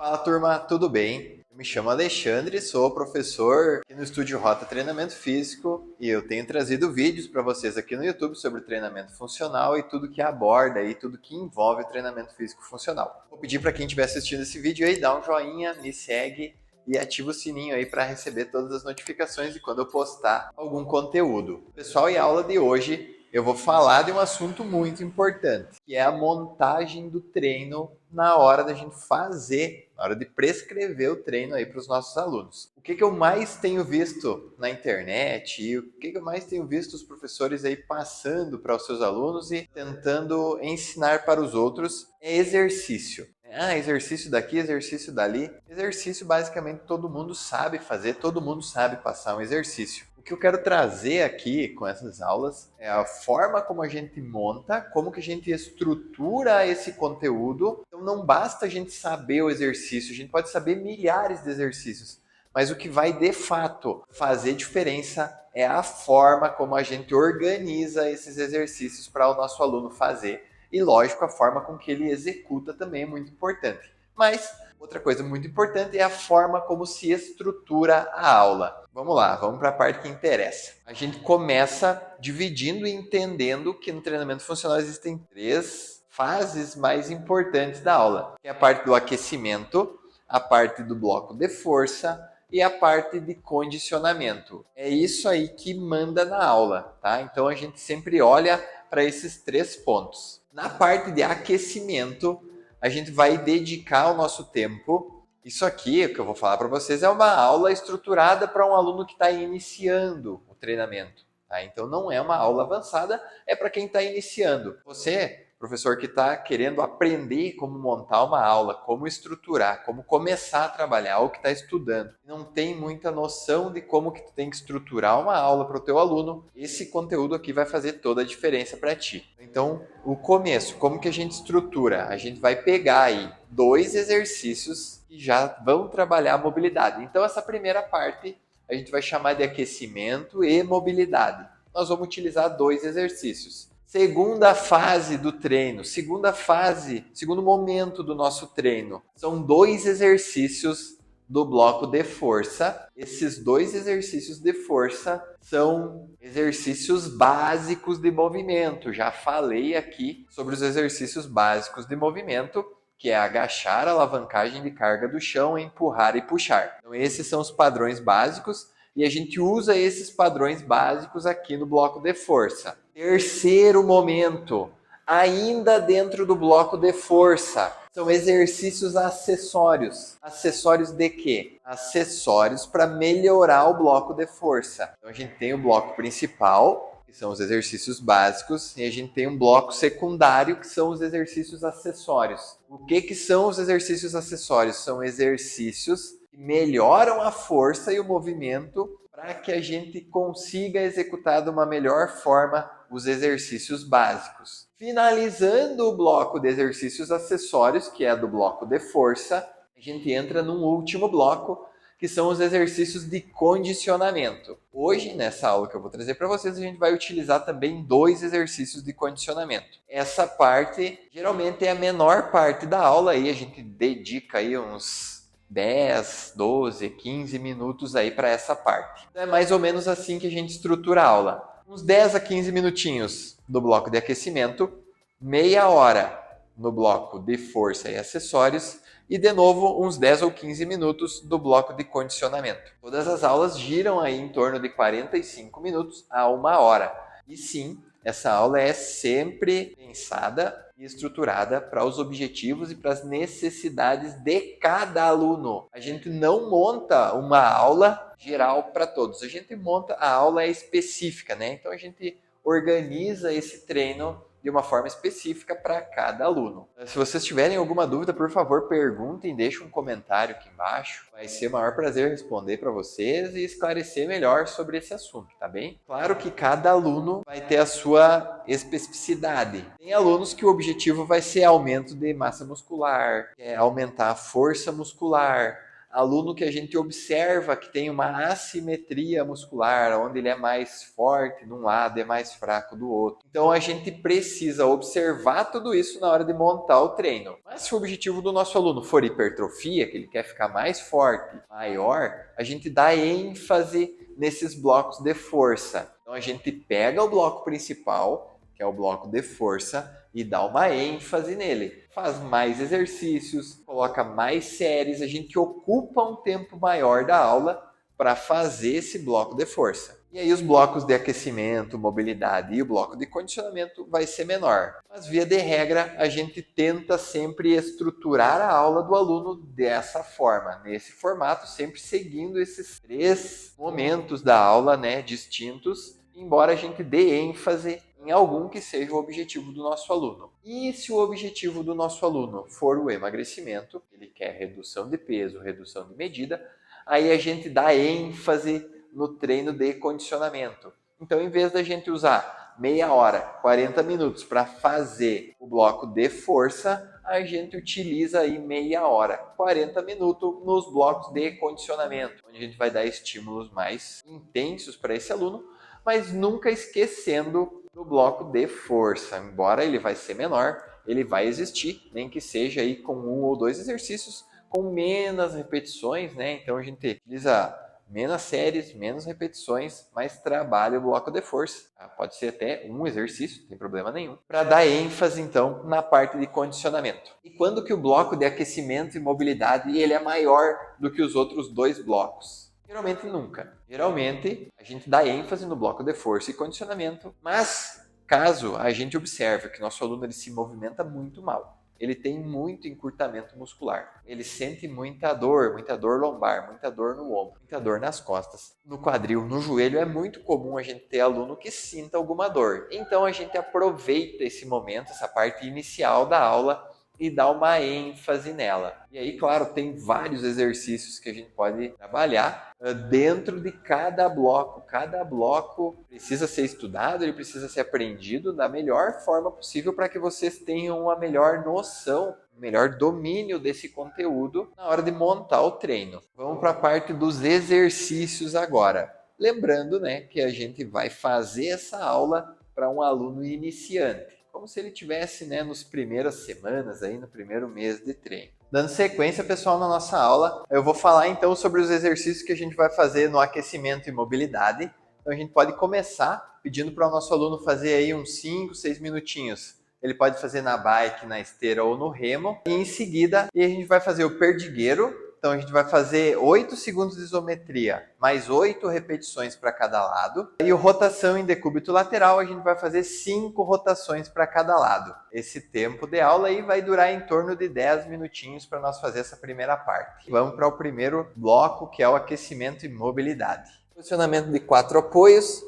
Fala turma, tudo bem? Eu me chamo Alexandre, sou professor aqui no Estúdio Rota Treinamento Físico e eu tenho trazido vídeos para vocês aqui no YouTube sobre treinamento funcional e tudo que aborda e tudo que envolve treinamento físico funcional. Vou pedir para quem estiver assistindo esse vídeo aí, dá um joinha, me segue e ativa o sininho aí para receber todas as notificações de quando eu postar algum conteúdo. Pessoal, e a aula de hoje eu vou falar de um assunto muito importante, que é a montagem do treino na hora da gente fazer, na hora de prescrever o treino aí para os nossos alunos. O que eu mais tenho visto na internet e o que eu mais tenho visto os professores aí passando para os seus alunos e tentando ensinar para os outros é exercício. Exercício daqui, exercício dali. Exercício basicamente todo mundo sabe fazer, todo mundo sabe passar um exercício. O que eu quero trazer aqui com essas aulas é a forma como a gente monta, como que a gente estrutura esse conteúdo. Então não basta a gente saber o exercício, a gente pode saber milhares de exercícios, mas o que vai de fato fazer diferença é a forma como a gente organiza esses exercícios para o nosso aluno fazer. E lógico, a forma com que ele executa também é muito importante. Mas outra coisa muito importante é a forma como se estrutura a aula. Vamos lá, vamos para a parte que interessa. A gente começa dividindo e entendendo que no treinamento funcional existem 3 fases mais importantes da aula. Que é a parte do aquecimento, a parte do bloco de força e a parte de condicionamento. É isso aí que manda na aula, tá? Então a gente sempre olha para esses 3 pontos. Na parte de aquecimento, a gente vai dedicar o nosso tempo. Isso aqui, o que eu vou falar para vocês, é uma aula estruturada para um aluno que está iniciando o treinamento. Tá? Então, não é uma aula avançada, é para quem está iniciando. Você, professor que está querendo aprender como montar uma aula, como estruturar, como começar a trabalhar, ou que está estudando, não tem muita noção de como que tu tem que estruturar uma aula para o teu aluno, esse conteúdo aqui vai fazer toda a diferença para ti. Então, o começo, como que a gente estrutura? A gente vai pegar aí 2 exercícios que já vão trabalhar a mobilidade. Então, essa primeira parte a gente vai chamar de aquecimento e mobilidade. Nós vamos utilizar 2 exercícios. Segunda fase do treino, segundo momento do nosso treino, são 2 exercícios do bloco de força. Esses 2 exercícios de força são exercícios básicos de movimento. Já falei aqui sobre os exercícios básicos de movimento, que é agachar, alavancagem de carga do chão, empurrar e puxar. Então esses são os padrões básicos e a gente usa esses padrões básicos aqui no bloco de força. Terceiro momento, ainda dentro do bloco de força, são exercícios acessórios. Acessórios de quê? Acessórios para melhorar o bloco de força. Então a gente tem o bloco principal, que são os exercícios básicos, e a gente tem um bloco secundário, que são os exercícios acessórios. O que são os exercícios acessórios? São exercícios que melhoram a força e o movimento para que a gente consiga executar de uma melhor forma os exercícios básicos. Finalizando o bloco de exercícios acessórios, que é do bloco de força, a gente entra num último bloco, que são os exercícios de condicionamento. Hoje, nessa aula que eu vou trazer para vocês, a gente vai utilizar também 2 exercícios de condicionamento. Essa parte, geralmente, é a menor parte da aula, aí a gente dedica aí uns 10, 12, 15 minutos aí para essa parte. Então, é mais ou menos assim que a gente estrutura a aula. Uns 10 a 15 minutinhos no bloco de aquecimento, meia hora no bloco de força e acessórios e, de novo, uns 10 ou 15 minutos do bloco de condicionamento. Todas as aulas giram aí em torno de 45 minutos a 1 hora. E sim, essa aula é sempre pensada e estruturada para os objetivos e para as necessidades de cada aluno. A gente não monta uma aula geral para todos. A gente monta a aula específica, né? Então a gente organiza esse treino de uma forma específica para cada aluno. Se vocês tiverem alguma dúvida, por favor, perguntem, deixem um comentário aqui embaixo. Vai ser o maior prazer responder para vocês e esclarecer melhor sobre esse assunto, tá bem? Claro que cada aluno vai ter a sua especificidade. Tem alunos que o objetivo vai ser aumento de massa muscular, aumentar a força muscular, aluno que a gente observa que tem uma assimetria muscular, onde ele é mais forte de um lado e é mais fraco do outro. Então a gente precisa observar tudo isso na hora de montar o treino. Mas se o objetivo do nosso aluno for hipertrofia, que ele quer ficar mais forte, maior, a gente dá ênfase nesses blocos de força. Então a gente pega o bloco principal, que é o bloco de força, e dá uma ênfase nele. Faz mais exercícios, coloca mais séries, a gente ocupa um tempo maior da aula para fazer esse bloco de força. E aí os blocos de aquecimento, mobilidade e o bloco de condicionamento vai ser menor. Mas via de regra, a gente tenta sempre estruturar a aula do aluno dessa forma, nesse formato, sempre seguindo esses 3 momentos da aula, né, distintos, embora a gente dê ênfase em algum que seja o objetivo do nosso aluno. E se o objetivo do nosso aluno for o emagrecimento, ele quer redução de peso, redução de medida, aí a gente dá ênfase no treino de condicionamento. Então, em vez da gente usar meia hora, 40 minutos para fazer o bloco de força, a gente utiliza aí meia hora, 40 minutos nos blocos de condicionamento, onde a gente vai dar estímulos mais intensos para esse aluno, mas nunca esquecendo do bloco de força. Embora ele vai ser menor, ele vai existir, nem que seja aí com 1 ou 2 exercícios, com menos repetições, né? Então a gente utiliza menos séries, menos repetições, mas trabalha o bloco de força. Pode ser até um exercício, não tem problema nenhum, para dar ênfase então na parte de condicionamento. E quando que o bloco de aquecimento e mobilidade ele é maior do que os outros 2 blocos? Geralmente nunca. Geralmente a gente dá ênfase no bloco de força e condicionamento, mas caso a gente observe que nosso aluno ele se movimenta muito mal, ele tem muito encurtamento muscular, ele sente muita dor lombar, muita dor no ombro, muita dor nas costas, no quadril, no joelho, é muito comum a gente ter aluno que sinta alguma dor. Então a gente aproveita esse momento, essa parte inicial da aula, e dá uma ênfase nela. E aí, claro, tem vários exercícios que a gente pode trabalhar dentro de cada bloco. Cada bloco precisa ser estudado, ele precisa ser aprendido da melhor forma possível para que vocês tenham uma melhor noção, um melhor domínio desse conteúdo na hora de montar o treino. Vamos para a parte dos exercícios agora. Lembrando, né, que a gente vai fazer essa aula para um aluno iniciante, como se ele tivesse, né, nas primeiras semanas, aí, no primeiro mês de treino. Dando sequência, pessoal, na nossa aula, eu vou falar então sobre os exercícios que a gente vai fazer no aquecimento e mobilidade. Então a gente pode começar pedindo para o nosso aluno fazer aí uns 5, 6 minutinhos. Ele pode fazer na bike, na esteira ou no remo. E em seguida, a gente vai fazer o perdigueiro. Então a gente vai fazer 8 segundos de isometria, mais 8 repetições para cada lado. E o rotação em decúbito lateral, a gente vai fazer 5 rotações para cada lado. Esse tempo de aula aí vai durar em torno de 10 minutinhos para nós fazer essa primeira parte. Vamos para o primeiro bloco, que é o aquecimento e mobilidade. Posicionamento de 4 apoios,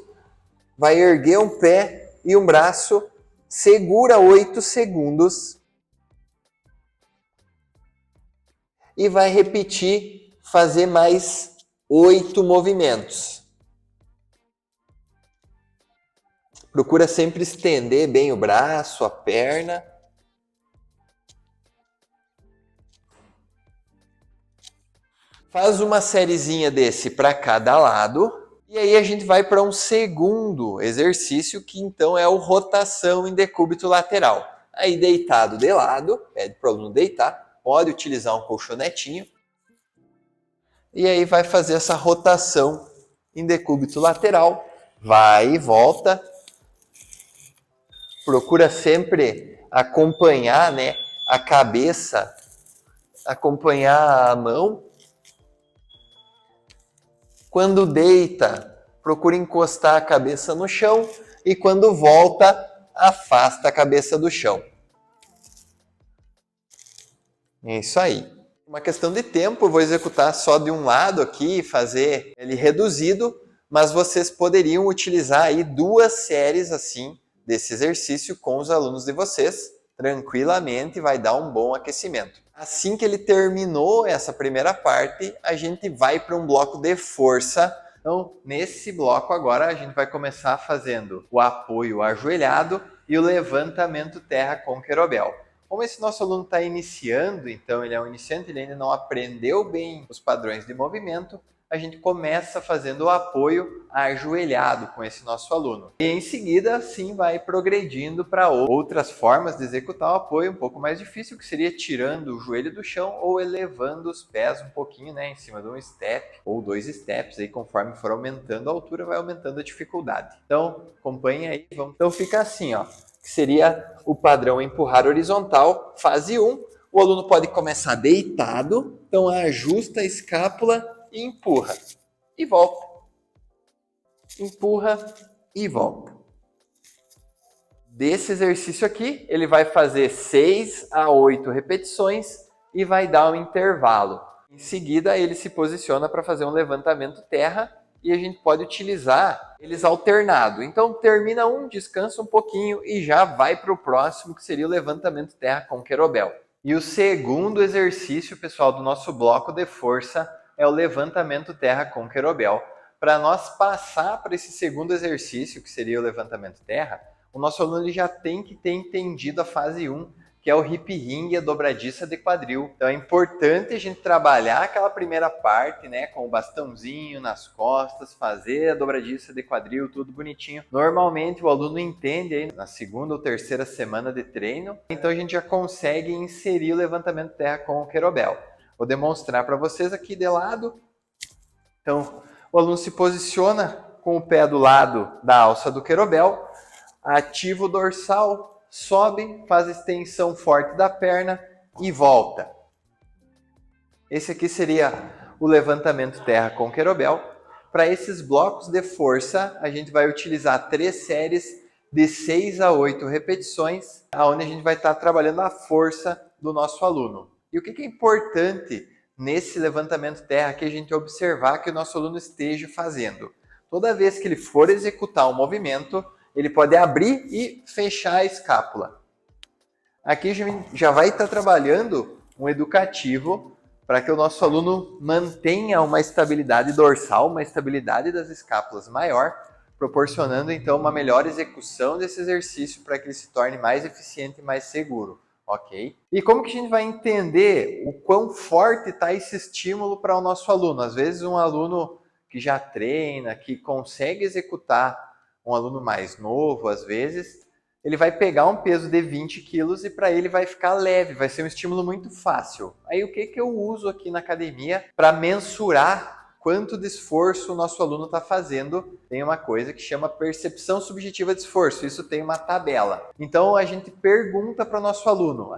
vai erguer um pé e um braço, segura 8 segundos. E vai repetir, fazer mais 8 movimentos. Procura sempre estender bem o braço, a perna. Faz uma sériezinha desse para cada lado. E aí a gente vai para um segundo exercício, que então é o rotação em decúbito lateral. Aí deitado de lado, pede para o aluno deitar. Pode utilizar um colchonetinho. E aí vai fazer essa rotação em decúbito lateral. Vai e volta. Procura sempre acompanhar, né, a cabeça, acompanhar a mão. Quando deita, procura encostar a cabeça no chão. E quando volta, afasta a cabeça do chão. É isso aí. Uma questão de tempo, eu vou executar só de um lado aqui, fazer ele reduzido, mas vocês poderiam utilizar aí 2 séries assim desse exercício com os alunos de vocês, tranquilamente, vai dar um bom aquecimento. Assim que ele terminou essa primeira parte, a gente vai para um bloco de força. Então, nesse bloco agora, a gente vai começar fazendo o apoio ajoelhado e o levantamento terra com querobel. Como esse nosso aluno está iniciando, então ele é um iniciante, ele ainda não aprendeu bem os padrões de movimento, a gente começa fazendo o apoio ajoelhado com esse nosso aluno. E em seguida, sim, vai progredindo para outras formas de executar o apoio um pouco mais difícil, que seria tirando o joelho do chão ou elevando os pés um pouquinho, né, em cima de um step ou 2 steps, aí conforme for aumentando a altura, vai aumentando a dificuldade. Então, acompanhe aí. Vamos. Então fica assim, ó, que seria o padrão empurrar horizontal, fase 1. O aluno pode começar deitado, então ajusta a escápula e empurra. E volta. Empurra e volta. Desse exercício aqui, ele vai fazer 6 a 8 repetições e vai dar um intervalo. Em seguida, ele se posiciona para fazer um levantamento terra e a gente pode utilizar eles alternado. Então, termina um, descansa um pouquinho e já vai para o próximo, que seria o levantamento terra com querobel. E o segundo exercício, pessoal, do nosso bloco de força é o levantamento terra com querobel. Para nós passar para esse segundo exercício, que seria o levantamento terra, o nosso aluno ele já tem que ter entendido a fase 1, que é o hip ring e a dobradiça de quadril. Então é importante a gente trabalhar aquela primeira parte, né, com o bastãozinho nas costas, fazer a dobradiça de quadril, tudo bonitinho. Normalmente o aluno entende aí na segunda ou terceira semana de treino, então a gente já consegue inserir o levantamento terra com o querobel. Vou demonstrar para vocês aqui de lado. Então, o aluno se posiciona com o pé do lado da alça do querobel, ativa o dorsal, sobe, faz extensão forte da perna e volta. Esse aqui seria o levantamento terra com querobel. Para esses blocos de força, a gente vai utilizar 3 séries de 6 a 8 repetições, onde a gente vai estar trabalhando a força do nosso aluno. E o que é importante nesse levantamento terra que a gente observar que o nosso aluno esteja fazendo? Toda vez que ele for executar um movimento, ele pode abrir e fechar a escápula. Aqui a gente já vai estar trabalhando um educativo para que o nosso aluno mantenha uma estabilidade dorsal, uma estabilidade das escápulas maior, proporcionando então uma melhor execução desse exercício para que ele se torne mais eficiente e mais seguro. Ok? E como que a gente vai entender o quão forte está esse estímulo para o nosso aluno? Às vezes um aluno que já treina, que consegue executar, um aluno mais novo, às vezes, ele vai pegar um peso de 20 quilos e para ele vai ficar leve, vai ser um estímulo muito fácil. Aí o que eu uso aqui na academia para mensurar quanto de esforço o nosso aluno está fazendo? Tem uma coisa que chama percepção subjetiva de esforço, isso tem uma tabela. Então a gente pergunta para o nosso aluno,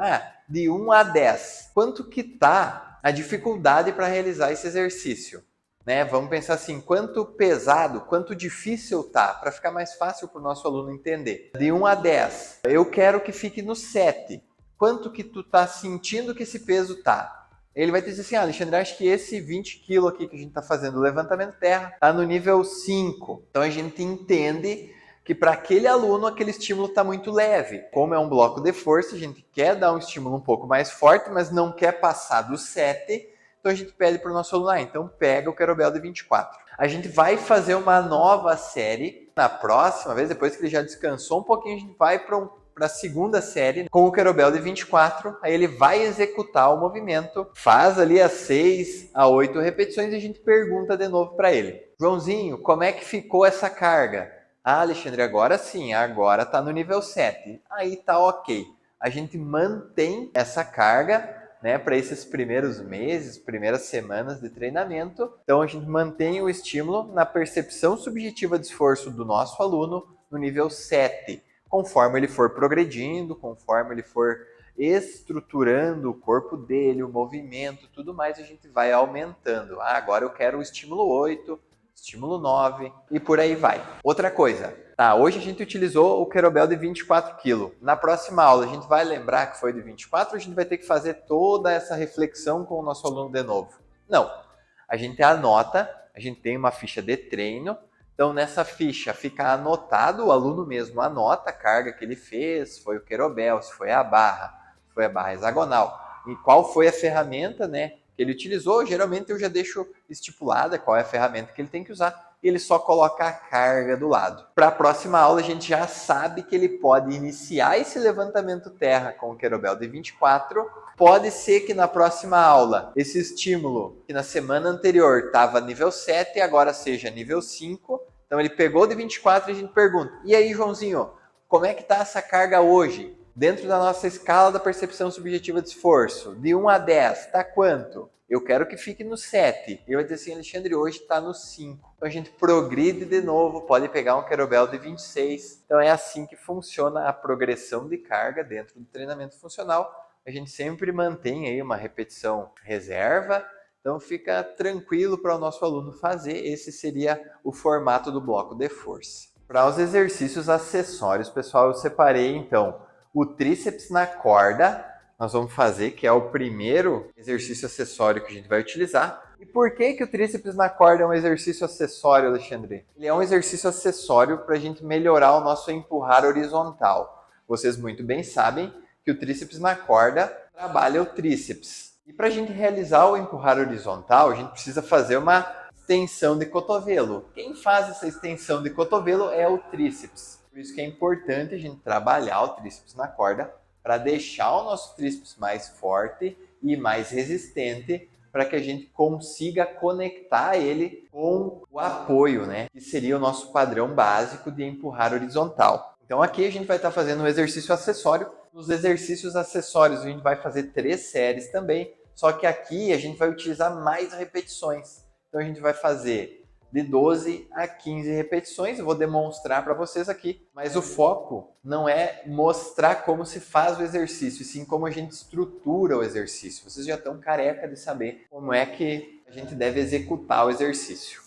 de 1 a 10, quanto que está a dificuldade para realizar esse exercício? Né? Vamos pensar assim, quanto pesado, quanto difícil tá, para ficar mais fácil para o nosso aluno entender. De 1 a 10, eu quero que fique no 7. Quanto que tu tá sentindo que esse peso tá? Ele vai dizer assim, Alexandre, acho que esse 20 kg aqui que a gente está fazendo o levantamento terra tá no nível 5. Então a gente entende que para aquele aluno aquele estímulo está muito leve. Como é um bloco de força, a gente quer dar um estímulo um pouco mais forte, mas não quer passar do 7. Então a gente pede para o nosso aluno, então pega o querobel de 24. A gente vai fazer uma nova série na próxima vez, depois que ele já descansou um pouquinho, a gente vai para a segunda série com o querobel de 24, aí ele vai executar o movimento, faz ali as 6 a 8 repetições e a gente pergunta de novo para ele. Joãozinho, como é que ficou essa carga? Alexandre, agora sim, agora está no nível 7. Aí tá ok. A gente mantém essa carga, né, para esses primeiros meses, primeiras semanas de treinamento. Então a gente mantém o estímulo na percepção subjetiva de esforço do nosso aluno no nível 7. Conforme ele for progredindo, conforme ele for estruturando o corpo dele, o movimento, tudo mais, a gente vai aumentando. Agora eu quero o estímulo 8, estímulo 9 e por aí vai. Outra coisa, hoje a gente utilizou o querobel de 24 kg. Na próxima aula a gente vai lembrar que foi de 24 ou a gente vai ter que fazer toda essa reflexão com o nosso aluno de novo? Não, a gente anota, a gente tem uma ficha de treino, então nessa ficha fica anotado, o aluno mesmo anota a carga que ele fez, foi o querobel, se foi a barra hexagonal, e qual foi a ferramenta, né, que ele utilizou. Geralmente eu já deixo estipulada qual é a ferramenta que ele tem que usar e ele só coloca a carga do lado. Para a próxima aula, a gente já sabe que ele pode iniciar esse levantamento terra com o kettlebell de 24. Pode ser que na próxima aula, esse estímulo que na semana anterior estava nível 7, agora seja nível 5. Então ele pegou de 24 e a gente pergunta, e aí, Joãozinho, como é que está essa carga hoje? Dentro da nossa escala da percepção subjetiva de esforço, de 1 a 10, está quanto? Eu quero que fique no 7. Ele vai dizer assim, Alexandre, hoje está no 5. Então a gente progride de novo, pode pegar um kettlebell de 26. Então é assim que funciona a progressão de carga dentro do treinamento funcional. A gente sempre mantém aí uma repetição reserva, então fica tranquilo para o nosso aluno fazer. Esse seria o formato do bloco de força. Para os exercícios acessórios, pessoal, eu separei então o tríceps na corda. Nós vamos fazer, que é o primeiro exercício acessório que a gente vai utilizar. E por que o tríceps na corda é um exercício acessório, Alexandre? Ele é um exercício acessório para a gente melhorar o nosso empurrar horizontal. Vocês muito bem sabem que o tríceps na corda trabalha o tríceps. E para a gente realizar o empurrar horizontal, a gente precisa fazer uma extensão de cotovelo. Quem faz essa extensão de cotovelo é o tríceps. Por isso que é importante a gente trabalhar o tríceps na corda para deixar o nosso tríceps mais forte e mais resistente, para que a gente consiga conectar ele com o apoio, né? Que seria o nosso padrão básico de empurrar horizontal. Então aqui a gente vai estar fazendo um exercício acessório. Nos exercícios acessórios a gente vai fazer 3 séries também, só que aqui a gente vai utilizar mais repetições. Então a gente vai fazer de 12 a 15 repetições, eu vou demonstrar para vocês aqui, mas o foco não é mostrar como se faz o exercício, e sim como a gente estrutura o exercício. Vocês já estão careca de saber como é que a gente deve executar o exercício.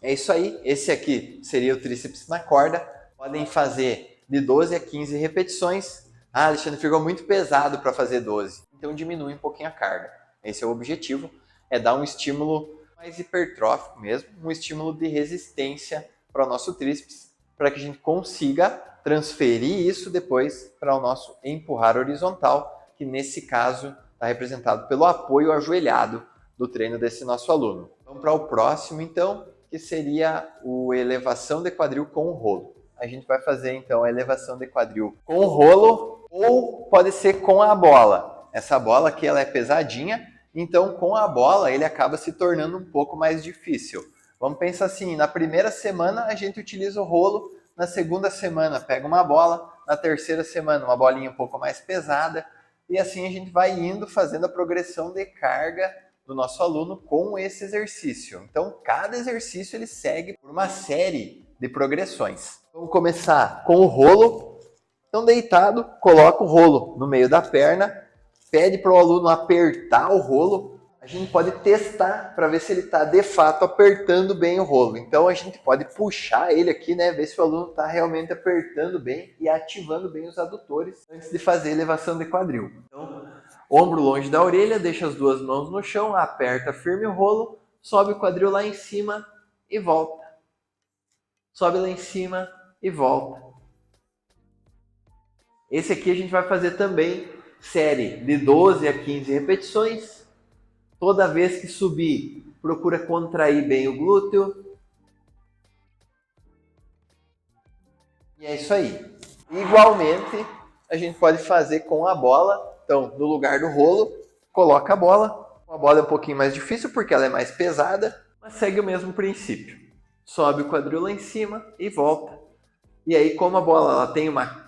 É isso aí, esse aqui seria o tríceps na corda, podem fazer de 12 a 15 repetições. Ah, Alexandre, ficou muito pesado para fazer 12. Então diminui um pouquinho a carga. Esse é o objetivo, é dar um estímulo mais hipertrófico mesmo, um estímulo de resistência para o nosso tríceps, para que a gente consiga transferir isso depois para o nosso empurrar horizontal, que nesse caso está representado pelo apoio ajoelhado do treino desse nosso aluno. Vamos para o próximo então, que seria o elevação de quadril com rolo. A gente vai fazer então a elevação de quadril com o rolo ou pode ser com a bola. Essa bola aqui ela é pesadinha, então com a bola ele acaba se tornando um pouco mais difícil. Vamos pensar assim, na primeira semana a gente utiliza o rolo, na segunda semana pega uma bola, na terceira semana uma bolinha um pouco mais pesada e assim a gente vai indo fazendo a progressão de carga do nosso aluno com esse exercício. Então cada exercício ele segue por uma série de progressões. Vamos começar com o rolo. Então, deitado, coloca o rolo no meio da perna, pede para o aluno apertar o rolo. A gente pode testar para ver se ele está de fato apertando bem o rolo. Então, a gente pode puxar ele aqui, né, ver se o aluno está realmente apertando bem e ativando bem os adutores antes de fazer a elevação de quadril. Então, ombro longe da orelha, deixa as 2 mãos no chão, aperta firme o rolo, sobe o quadril lá em cima e volta. Sobe lá em cima e volta. Esse aqui a gente vai fazer também série de 12 a 15 repetições. Toda vez que subir, procura contrair bem o glúteo. E é isso aí. Igualmente, a gente pode fazer com a bola. Então, no lugar do rolo, coloca a bola. A bola é um pouquinho mais difícil porque ela é mais pesada, mas segue o mesmo princípio. Sobe o quadril lá em cima e volta. E aí, como a bola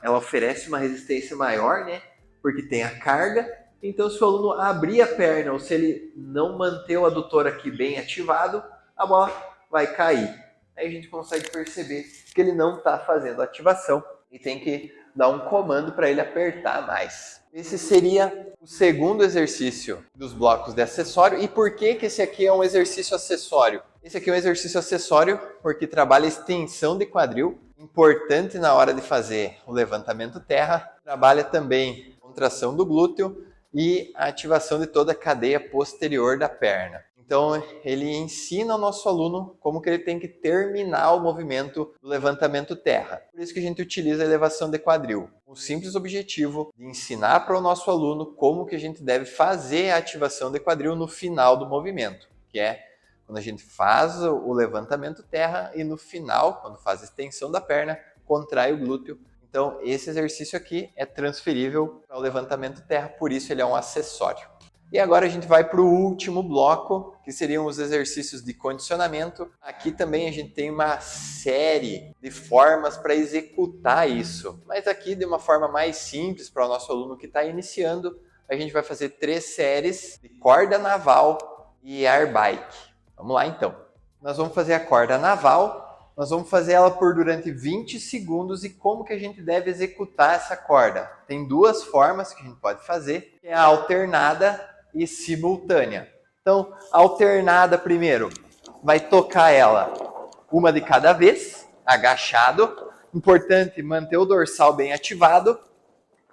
ela oferece uma resistência maior, né? Porque tem a carga. Então, se o aluno abrir a perna ou se ele não manter o adutor aqui bem ativado, a bola vai cair. Aí a gente consegue perceber que ele não está fazendo ativação e tem que dar um comando para ele apertar mais. Esse seria o segundo exercício dos blocos de acessório. E por que esse aqui é um exercício acessório? Esse aqui é um exercício acessório porque trabalha a extensão de quadril, importante na hora de fazer o levantamento terra. Trabalha também a contração do glúteo e a ativação de toda a cadeia posterior da perna. Então, ele ensina ao nosso aluno como que ele tem que terminar o movimento do levantamento terra. Por isso que a gente utiliza a elevação de quadril. O simples objetivo de ensinar para o nosso aluno como que a gente deve fazer a ativação de quadril no final do movimento, que é quando a gente faz o levantamento terra e no final, quando faz a extensão da perna, contrai o glúteo. Então, esse exercício aqui é transferível para o levantamento terra, por isso ele é um acessório. E agora a gente vai para o último bloco, que seriam os exercícios de condicionamento. Aqui também a gente tem uma série de formas para executar isso, mas aqui de uma forma mais simples para o nosso aluno que está iniciando, a gente vai fazer 3 séries de corda naval e air bike. Vamos lá então. Nós vamos fazer a corda naval, nós vamos fazer ela por durante 20 segundos e como que a gente deve executar essa corda? Tem 2 formas que a gente pode fazer, que é a alternada e simultânea. Então, alternada primeiro, vai tocar ela uma de cada vez, agachado. Importante manter o dorsal bem ativado.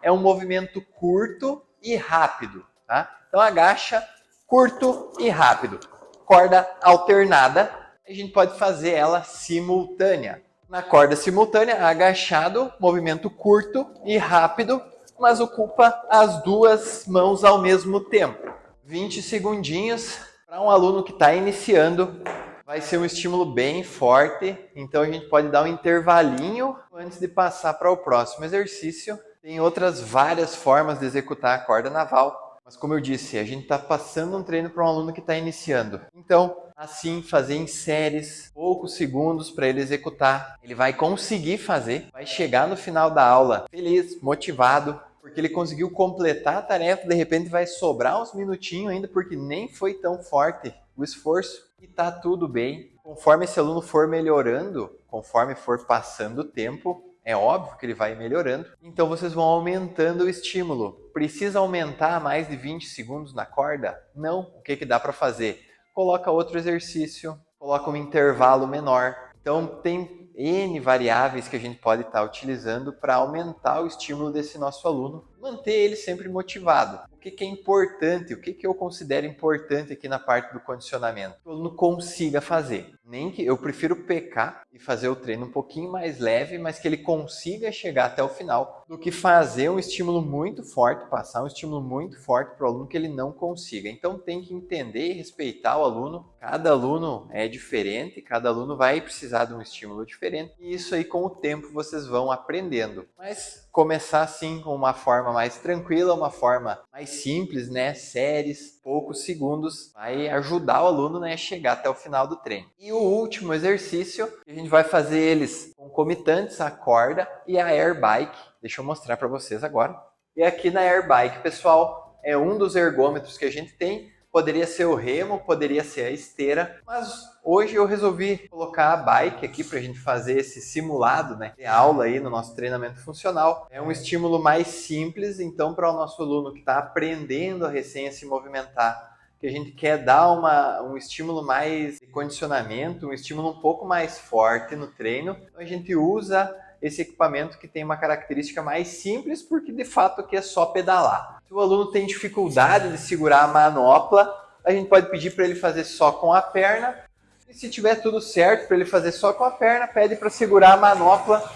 É um movimento curto e rápido, tá? Então, agacha, curto e rápido. Corda alternada, a gente pode fazer ela simultânea. Na corda simultânea, agachado, movimento curto e rápido, mas ocupa as 2 mãos ao mesmo tempo. 20 segundinhos para um aluno que está iniciando. Vai ser um estímulo bem forte, então a gente pode dar um intervalinho antes de passar para o próximo exercício. Tem outras várias formas de executar a corda naval, mas como eu disse, a gente está passando um treino para um aluno que está iniciando. Então, assim, fazer em séries, poucos segundos para ele executar. Ele vai conseguir fazer, vai chegar no final da aula feliz, motivado, porque ele conseguiu completar a tarefa, de repente vai sobrar uns minutinhos ainda, porque nem foi tão forte o esforço, e tá tudo bem. Conforme esse aluno for melhorando, conforme for passando o tempo, é óbvio que ele vai melhorando, então vocês vão aumentando o estímulo. Precisa aumentar mais de 20 segundos na corda? Não. O que dá para fazer? Coloca outro exercício, coloca um intervalo menor. Então tem N variáveis que a gente pode estar utilizando para aumentar o estímulo desse nosso aluno, manter ele sempre motivado. O que é importante, o que eu considero importante aqui na parte do condicionamento? Que o aluno consiga fazer. Nem que eu prefiro pecar e fazer o treino um pouquinho mais leve, mas que ele consiga chegar até o final, do que fazer um estímulo muito forte, passar um estímulo muito forte para o aluno que ele não consiga. Então tem que entender e respeitar o aluno. Cada aluno é diferente, cada aluno vai precisar de um estímulo diferente, e isso aí com o tempo vocês vão aprendendo. Mas começar assim com uma forma mais tranquila, uma forma mais simples, né? Séries, poucos segundos, vai ajudar o aluno, né, a chegar até o final do treino. E o último exercício, a gente vai fazer eles concomitantes, a corda e a air bike. Deixa eu mostrar para vocês agora. E aqui na air bike, pessoal, é um dos ergômetros que a gente tem. Poderia ser o remo, poderia ser a esteira, mas hoje eu resolvi colocar a bike aqui para a gente fazer esse simulado, né, de aula aí no nosso treinamento funcional. É um estímulo mais simples, então para o nosso aluno que está aprendendo a recém se movimentar, que a gente quer dar um estímulo mais de condicionamento, um estímulo um pouco mais forte no treino, então a gente usa esse equipamento que tem uma característica mais simples, porque de fato aqui é só pedalar. Se o aluno tem dificuldade de segurar a manopla, a gente pode pedir para ele fazer só com a perna, e se tiver tudo certo para ele fazer só com a perna, pede para segurar a manopla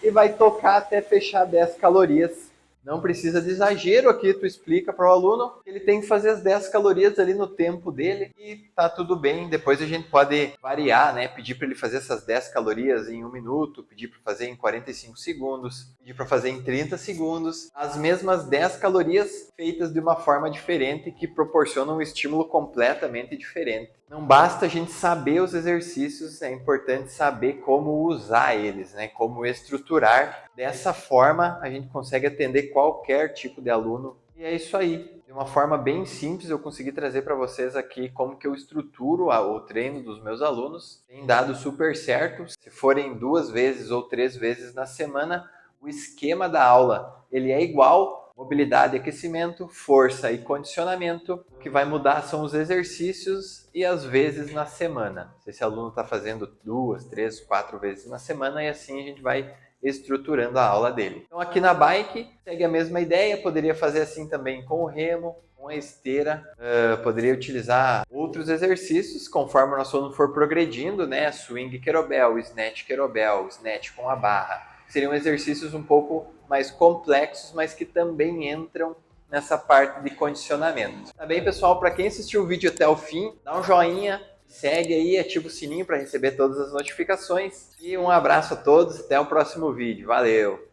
e vai tocar até fechar 10 calorias. Não precisa de exagero aqui, tu explica para o aluno que ele tem que fazer as 10 calorias ali no tempo dele e tá tudo bem. Depois a gente pode variar, né? Pedir para ele fazer essas 10 calorias em 1 minuto, pedir para fazer em 45 segundos, pedir para fazer em 30 segundos. As mesmas 10 calorias feitas de uma forma diferente que proporcionam um estímulo completamente diferente. Não basta a gente saber os exercícios, é importante saber como usar eles, né? Como estruturar. Dessa forma, a gente consegue atender qualquer tipo de aluno. E é isso aí. De uma forma bem simples, eu consegui trazer para vocês aqui como que eu estruturo o treino dos meus alunos. Tem dado super certo. Se forem 2 vezes ou 3 vezes na semana, o esquema da aula ele é igual. Mobilidade, aquecimento, força e condicionamento. O que vai mudar são os exercícios e as vezes na semana. Se esse aluno está fazendo 2, 3, 4 vezes na semana, e assim a gente vai estruturando a aula dele. Então aqui na bike segue a mesma ideia, poderia fazer assim também com o remo, com a esteira, poderia utilizar outros exercícios conforme o nosso aluno for progredindo, né? Swing kettlebell, snatch kettlebell, snatch com a barra. Seriam exercícios um pouco mais complexos, mas que também entram nessa parte de condicionamento. Tá bem, pessoal? Para quem assistiu o vídeo até o fim, dá um joinha, segue aí, ativa o sininho para receber todas as notificações. E um abraço a todos, até o próximo vídeo. Valeu!